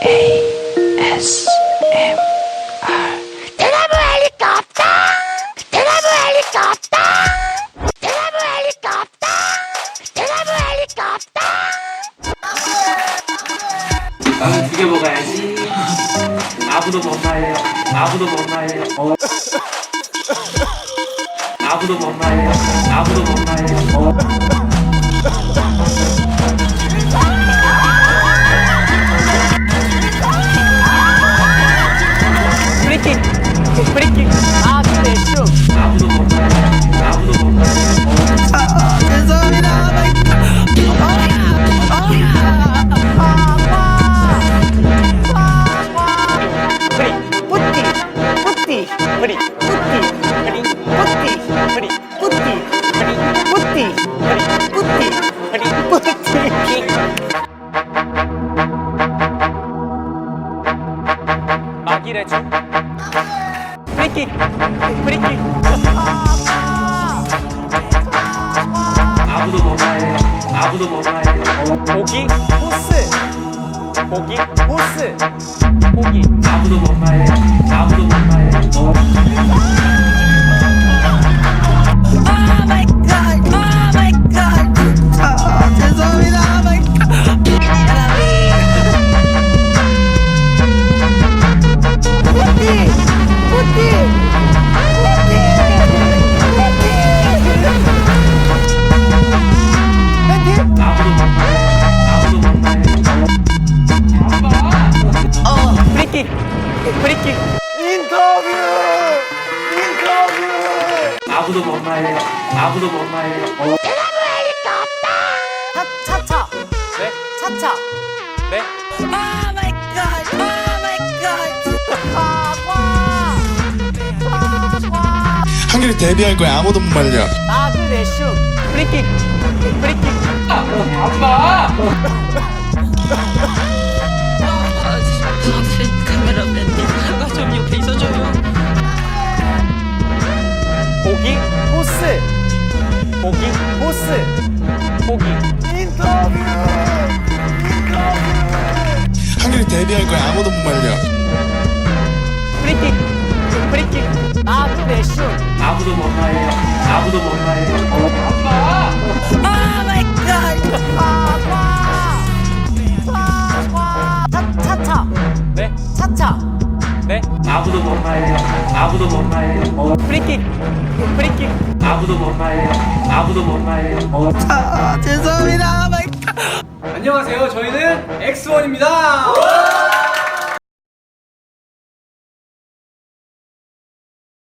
ASMR 대나무 헬리콥터 대나무 헬리콥터 대나무 헬리콥터 대나무 헬리콥터 나는 두개 먹어야지. 아무도 못 말려. 아무도 못 말려. 아무도 못 말려. 아무도 못 말려. 프리킥! 프리킥! 아 근데 슛! 아무도 못 말려. 아무도 못 말려. 죄송합니다! 프리! 뿌띠! 뿌띠! 프리! 뿌띠! 프리! 뿌띠! 프리! 뿌띠! 프리! 뿌띠! 프리! 뿌띠! 막이래 주 프리킥! 프리킥! 아무도 못 말려. 아무도 못 말려. 고기 호스 고기 호스 고기 아무도 못 말려. 아무도 못 말려. 죄송합니다 아무도 못 말려. 아무도 못 말려. 프리킥 프리킥 인터뷰 아무도 못 말려. 아무도 못 말려. 대나무 헬리콥터 차차 네 차차 네 한결이 데뷔할 거야. 아무도 못 말려. 아 근데 슛 프리킥 프리킥 카메라맨님 제가 좀 옆에 있어줘요. 고기 호스 고기 호스 고기 인터뷰 한결이 데뷔할 거야. 아무도 못 말려. 프리킥 프리킥 아 근데 슛 아무도 못 말려. 아무도 못 말려. 차차 네 차차 네 아무도 못 말려. 아무도 못 말려. 프리킥 프리킥 아무도 못 말려. 아무도 못 말려. 죄송합니다 안녕하세요. 저희는 엑스원입니다.